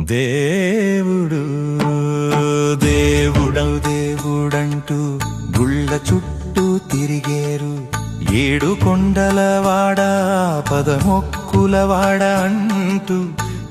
దేవుడు దేవుడవు దేవుడంటూ గుళ్ళ చుట్టూ తిరిగేరు, ఏడు కొండలవాడ పదమొక్కులవాడ అంటూ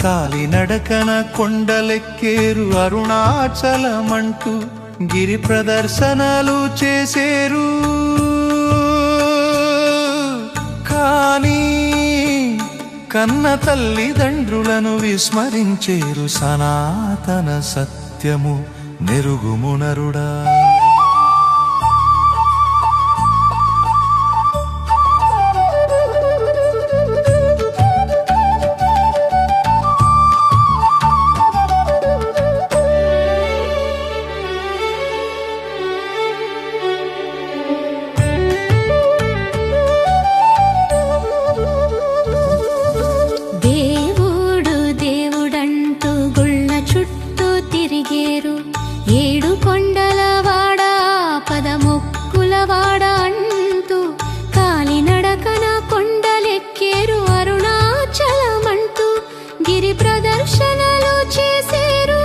కాలినడకన కొండలెక్కేరు, అరుణాచలమంటూ గిరి ప్రదర్శనలు చేసేరు. కానీ కన్న తల్లిదండ్రులను విస్మరించేరు, సనాతన సత్యము నెరుగుమునరుడా. ఏడు కొండలవాడ పదమొక్కులవాడ అంటూ కాలినడకన కొండలెక్కేరు, అరుణాచలమంటూ గిరి ప్రదర్శనలు చేసేరు.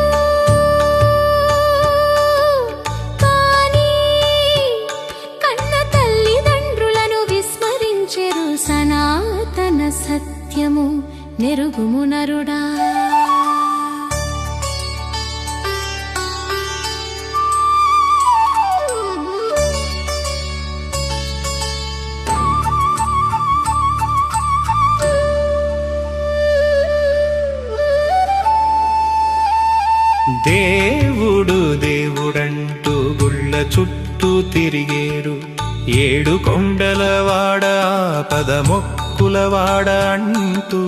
కానీ కన్న తల్లిదండ్రులను విస్మరించెరు, సనాతన సత్యము నెరుగుమునరుడా. దేవుడు దేవుడంటూ గుళ్ళ చుట్టూ తిరిగేరు, ఏడు కొండలవాడ పదమొక్కులవాడ అంటూ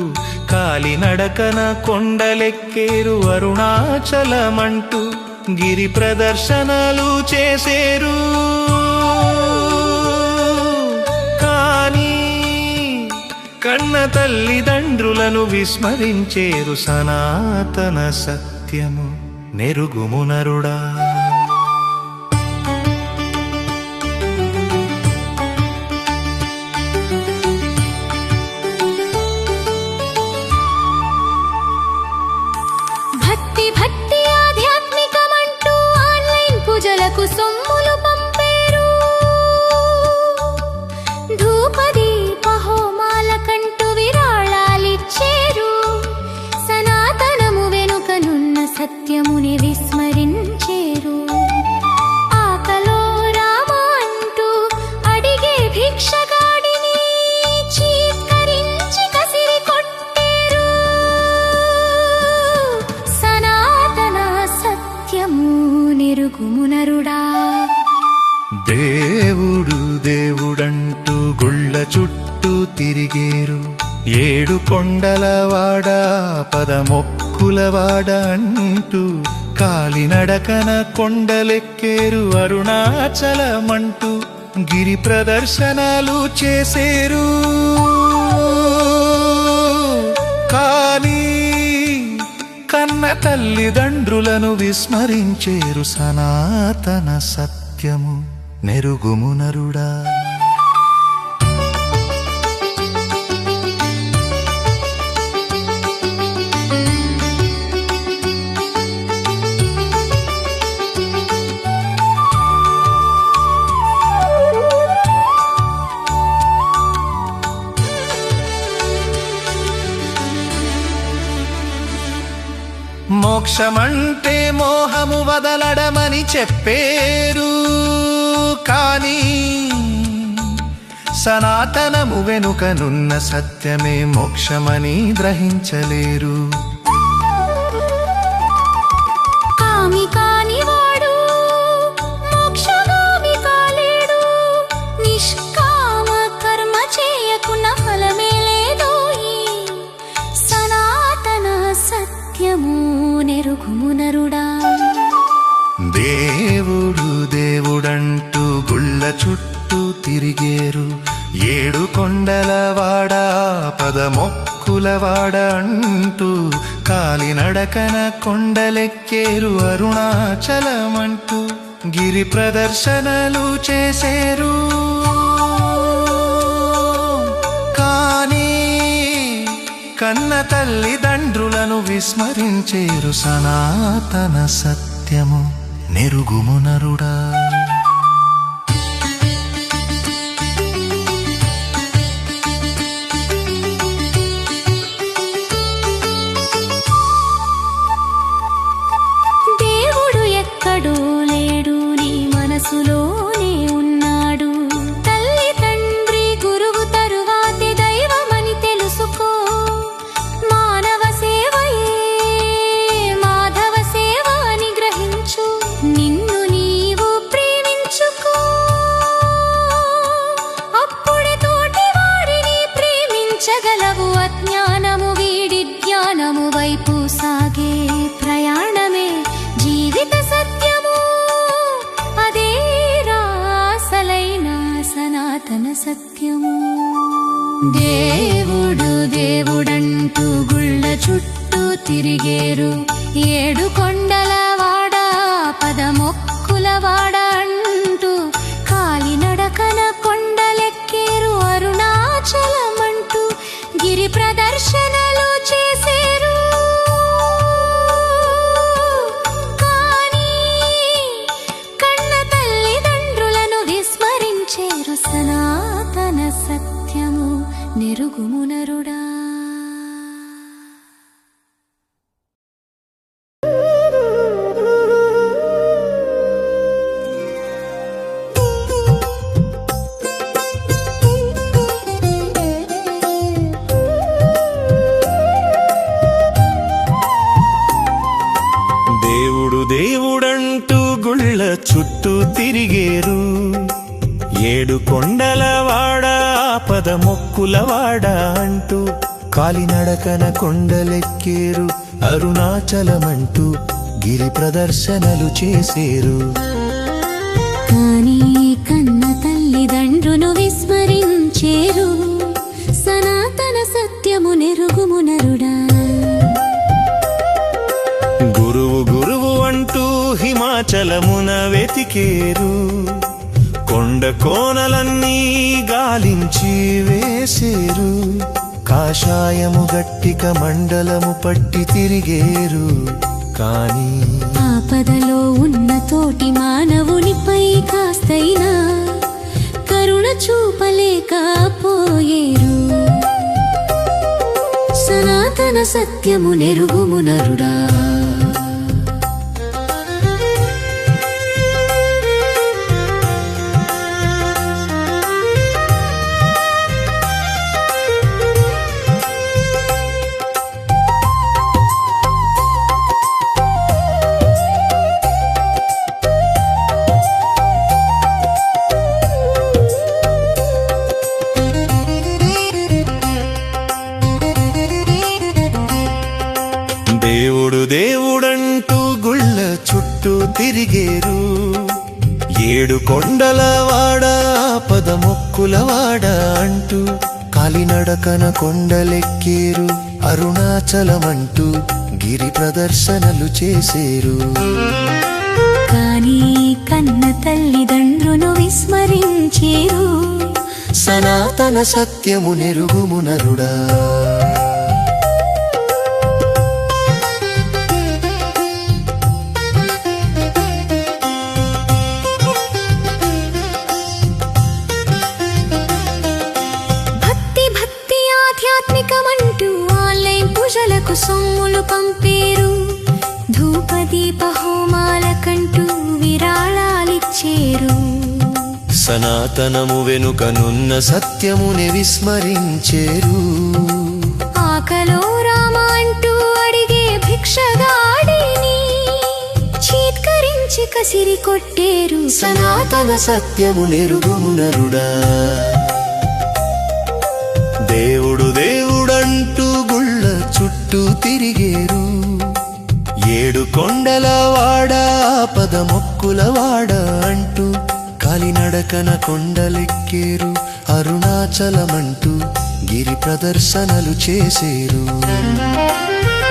కాలినడకన కొండలెక్కేరు, అరుణాచలమంటూ గిరి ప్రదర్శనలు చేసేరు. కానీ కన్న తల్లిదండ్రులను విస్మరించేరు, సనాతన సత్యము నెరుగుమునరుడా. భక్తి భక్తి ఆధ్యాత్మికమంటూ ఆన్లైన్ పూజలకు సొమ్ములు పంపేరు, ధూపదీప హోమాలకంటూ విరాళాలిచ్చేరు, సనాతనము వెనుకనున్న సత్యముని విస్మరించేరు. ఆకలో రామ అంటూ అడిగే భిక్షగాడిని చీత్కరించి కసిరి కొట్టేరు, సనాతన సత్యము నెరుగుమునరుడా. దేవుడు దేవుడంటూ గుళ్ళ చుట్టూ తిరిగేరు, ఏడు కొండలవాడ పదమొక్కులవాడ అంటూ కాలినడకన కొండలెక్కేరు, అరుణాచలమంటూ గిరి ప్రదర్శనలు చేసేరు. కానీ కన్న తల్లిదండ్రులను విస్మరించేరు, సనాతన సత్యము నెరుగుమునరుడా. మోక్షమంటే మోహము వదలడమని చెప్పేరు, కానీ సనాతనము వెనుకనున్న సత్యమే మోక్షమని గ్రహించలేరు. కామి కాని వాడు మోక్షగామి కాలేడు, నిష్కామ కర్మ చేయకున్న ఫలమే లేదోయి, సనాతన సత్యము నెరుగుమునరుడా. దేవుడు దేవుడంటూ గుళ్ళ చుట్టూ తిరిగేరు, ఏడు కొండలవాడ పదమొక్కులవాడ అంటూ కాలినడకన కొండలెక్కేరు, అరుణాచలమంటూ గిరి ప్రదర్శనలు చేసేరు. కానీ కన్న తల్లిదండ్రులను విస్మరించేరు సనాతన సత్యము నెరుగుము నరుడా. దేవుడు ఎక్కడో లేడు, నీ మనసులోనే ఉన్నాడు. తల్లి తండ్రి గురువు తరువాతి దైవమని తెలుసుకో. మానవ సేవయే మాధవ సేవ అని గ్రహించు. నిన్ను నీవు ప్రేమించుకో. అప్పుడే తోటి వారిని ప్రేమించగలవు. అజ్ఞానము వీడి జ్ఞానము వైపు సాగే ప్రయాణమే జీవిత సత్యము. అదే రాసలైన సనాతన సత్యము. దేవుడు దేవుడంటూ గుళ్ళ చుట్టూ తిరిగేరు. 7 కొండల వాడ పదమొక్కుల వాడ అంటూ కాలినడకన కొండలెక్కేరు. అరుణాచలమంటూ గిరి ప్రదర్శనలు చేసేరు. కానీ కన్న తల్లిదండ్రులను విస్మరించేరు. సనాతన సత్యము నెరుగుము నరుడా. దేవుడు దేవుడంటూ గుళ్ళ చుట్టూ తిరిగేరు. 7 కొండల వాడ పదమొక్కుల వాడ అంటూ కాలినడకన కొండలెక్కేరు. అరుణాచలమంటూ గిరి ప్రదర్శనలు చేసేరు. కానీ కన్న తల్లిదండ్రును విస్మరించేరు. సనాతన సత్యము నెరుగుము నరుడా. గురువు గురువు అంటూ హిమాచలమున వెతికేరు. కొండ కోనలన్నీ గాలించి వేసేరు. కాషాయము గట్టిక మండలము పట్టి తిరిగేరు. కానీ ఆపదలో ఉన్న తోటి మానవునిపై కాస్తైనా కరుణ చూపలేకపోయేరు. సనాతన సత్యము నెరుగుము నరుడా. దేవుడు దేవుడంటూ గుళ్ళ చుట్టూ తిరిగేరు. 7 కొండల వాడ పదమొక్కుల వాడ అంటూ కాలినడకన కొండలెక్కేరు. అరుణాచలమంటూ గిరి ప్రదర్శనలు చేసేరు. కానీ కన్న తల్లిదండ్రును విస్మరించేరు. సనాతన సత్యము నెరుగుము నరుడా. పూజలకు సొమ్ములు పంపేరు. ధూపదీప హోమాలకంటూ విరాళాలిచ్చేరు. సనాతనము వెనుకనున్న సత్యముని విస్మరించేరు. ఆకలో రామ అంటూ అడిగే భిక్షగాడిని చీత్కరించి కసిరి కొట్టేరు. సనాతన సత్యము నెరుగుము నరుడా. దేవుడు దేవుడంటూ గుళ్ళ చుట్టూ తిరిగేరు. 7 కొండల వాడ పదమొక్కుల వాడ అంటూ కాలినడకన కొండలెక్కేరు. అరుణాచలమంటూ గిరి ప్రదర్శనలు చేసేరు.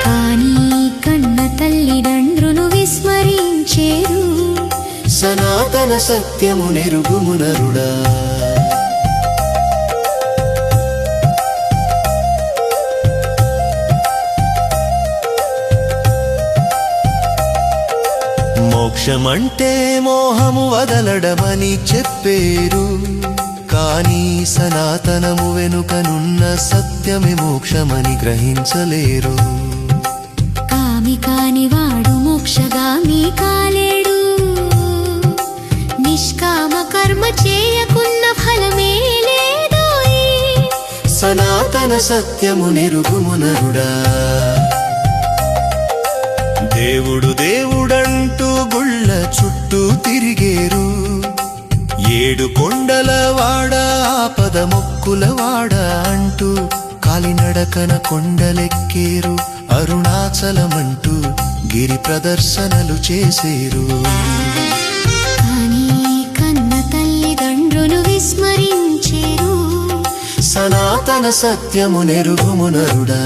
కానీ కన్న తల్లిదండ్రును విస్మరించేరు. సనాతన సత్యము నెరుగుము నరుడా. మోక్షమంటే మోహము వదలడమని చెప్పేరు, కానీ సనాతనము వెనుకనున్న సత్యమే మోక్షమని గ్రహించలేరు. కామి కాని వాడు మోక్షగామి కాలేడు, నిష్కామ కర్మ చేయకున్న ఫలమే లేదోయి. సనాతన సత్యము నెరుగుము నరుడా. దేవుడు దేవుడంటూ గుళ్ళ చుట్టూ తిరిగేరు, 7 కొండల వాడ ఆపద మొక్కుల వాడ అంటూ కాలినడకన కొండలెక్కేరు, అరుణాచలమంటూ గిరి ప్రదర్శనలు చేసేరు. కానీ కన్న తల్లిదండ్రులు విస్మరించేరు, సనాతన సత్యము నెరుగుము నరుడా.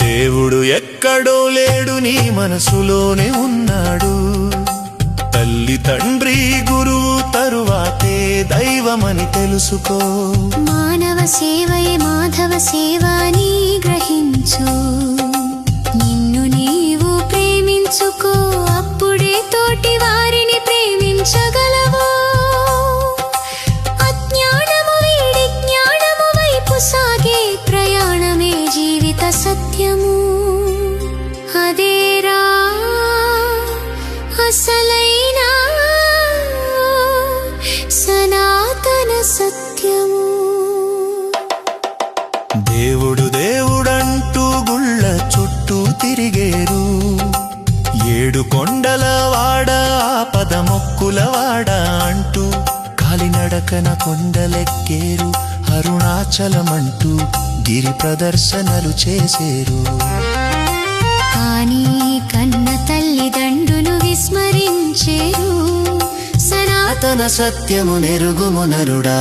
దేవుడు ఎక్కడో లేడు, నీ మనసులోనే ఉన్నాడు. తల్లి తండ్రి గురువు తరువాతే దైవమని తెలుసుకో. మానవ సేవయే మాధవ సేవ అని గ్రహించు, నిన్ను నీవు ప్రేమించుకో, అప్పుడే తోటి వారిని ప్రేమించగలవు. అజ్ఞానము వీడి జ్ఞానము వైపు సాగే ప్రయాణమే జీవిత సత్యము. అదేరా అసలైన సనాతన సత్యము. దేవుడు దేవుడంటూ గుళ్ళ చుట్టూ తిరిగేరు, 7 కొండల వాడ ఆపద మొక్కుల వాడ అంటూ కాలినడకన కొండలెక్కేరు, అరుణాచలమంటూ గిరి ప్రదర్శనలు చేసేరు. కానీ కన్న తల్లిదండ్రులు విస్మరించేరు, సనాతన సత్యము నెరుగుము నరుడా.